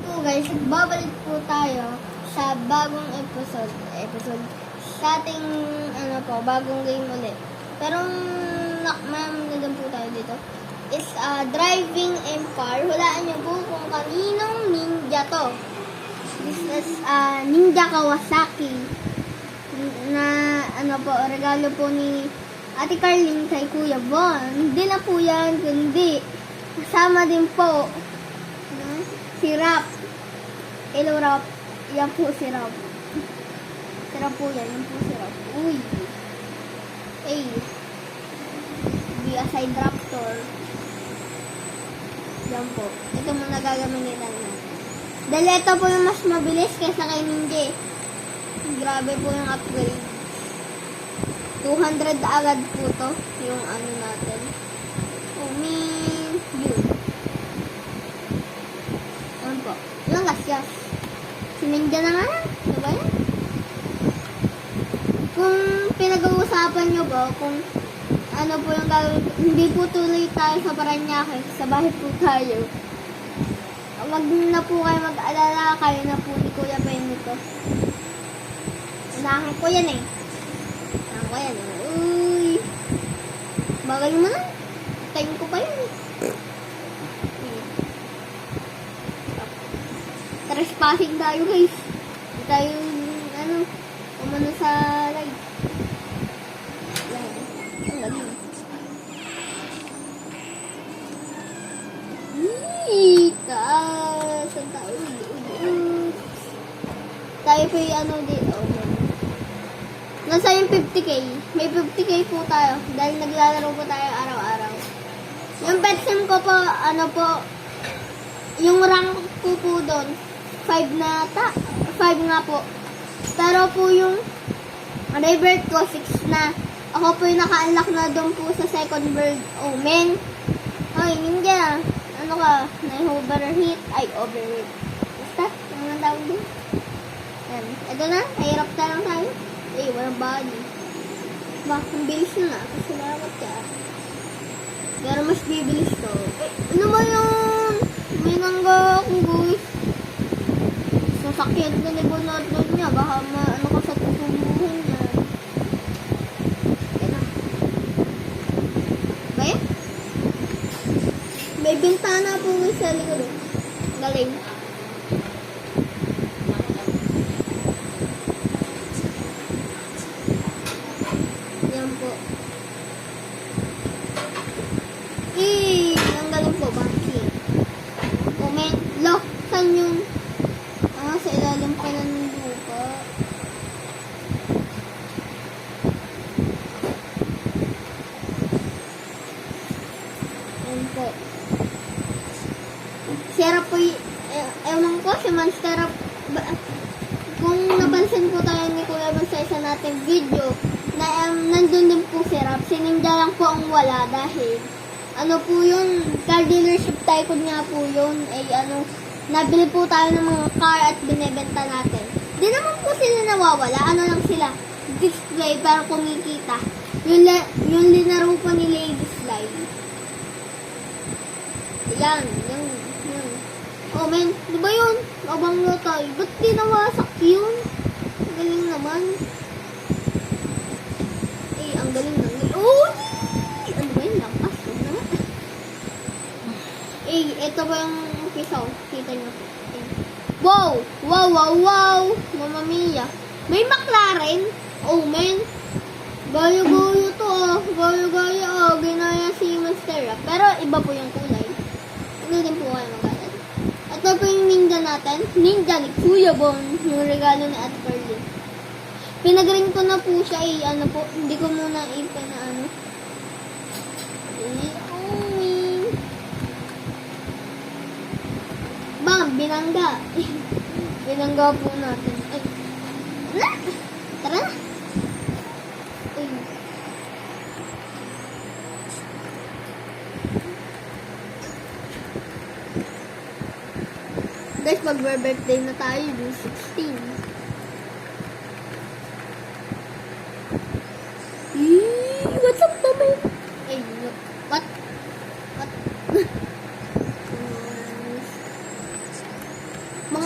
po guys, babalik po tayo sa bagong episode sa ating bagong game ulit. Pero nandun po tayo dito. It's Driving Empire. Hulaan niyo po kung kaninong ninja to. This is Ninja Kawasaki na regalo po ni Ate Carlin kay Kuya Bon. Hindi na po yan, kundi kasama din po si Rap. Hello, Rap. Yan po si Rap. Si Rap po yan. Yan po si Rap. Uy. Hey. Be a side raptor. Yan po. Ito muna gagamitin natin. Dahil ito po yung mas mabilis kaysa kay Ninja. Grabe po yung upgrade. 200 agad po to. Yung natin. Oh, man. Yun. Yan po. Yung gasyas. Si Ninja na nga. Diba yan? Kung pinag-uusapan nyo po, kung ano po yung gagawin, hindi po tuloy tayo sa Paranaque. Sa bahay po tayo. Wag na po kayo mag-alala. Kayo na po ni Kuya Benito. Unahan ko yan eh. Unahan ko yan. Uy. Bagay mo na. Time ko pa yun eh. Trespassing tayo guys. Hindi tayo, umano sa live. Ang galing. Saan tayo? Tayo po yung dito. Nasa yung 50k. May 50k po tayo. Dahil naglalaro po tayo araw-araw. Yung pet sim ko po, yung rank ko po doon, 5 na 5 nga po. Pero po yung revert ko, 6 na. Ako po yung naka-unlock na doon po sa second world. Oh, man. Hoy, Ninja. Ano ka? Na-overheat? Ay, overheat. Basta, ano ang tawag din? Yan. Ito na, kahirap na lang tayo. Eh, walang body. Ang bilis na. Salamat ka. Pero mas bibilis to. Eh, ano ba yun? May nangga akong guys. Sasakyan ka ni Bonardo niya. Baka ka sa tutubuhan niya. Yan na. Ba yan? May bintana po sa likod. Galing. Yan po. Ang galing po. Bakit? Comment. Look. Saan yun? Sa ilalim pa ng lupa. Yan po. Sarap po ewan ko, si Monster Up. Kung napansin po tayo ni Kuya Bon sa isa nating video, na nandun din po si Rap. Si Ninja lang po ang wala dahil po yun, car dealership tycoon nga po yun. Nabili po tayo ng mga car at binebenta natin. Di naman po sila nawawala. Lang sila? Display pero kumikita. Yung linaro po ni Lady Slide. Yan. Oh man, di ba yun? Abang na tayo. Ba't di nawasak yun? Galing naman. Ang galing naman. Oh! Ano ba yun? Lampas. Ito ba yung pisaw? Kita nyo. Wow! Mamma mia. May McLaren. Oh, man. Gayo-gayo to, Gayo-gayo, ginaya si Monster. Pero iba po yung kulay. Ano din po kayo magalan. Ito po yung ninja natin. Ninja ni Kuya Bon. Yung regalo ni Ate Carlin. Pinag-ring ko na po siya. Hindi ko muna binangga. Binangga po natin. Ay. Tara na. Ay. Guys, mag-birthday na tayo. June 16.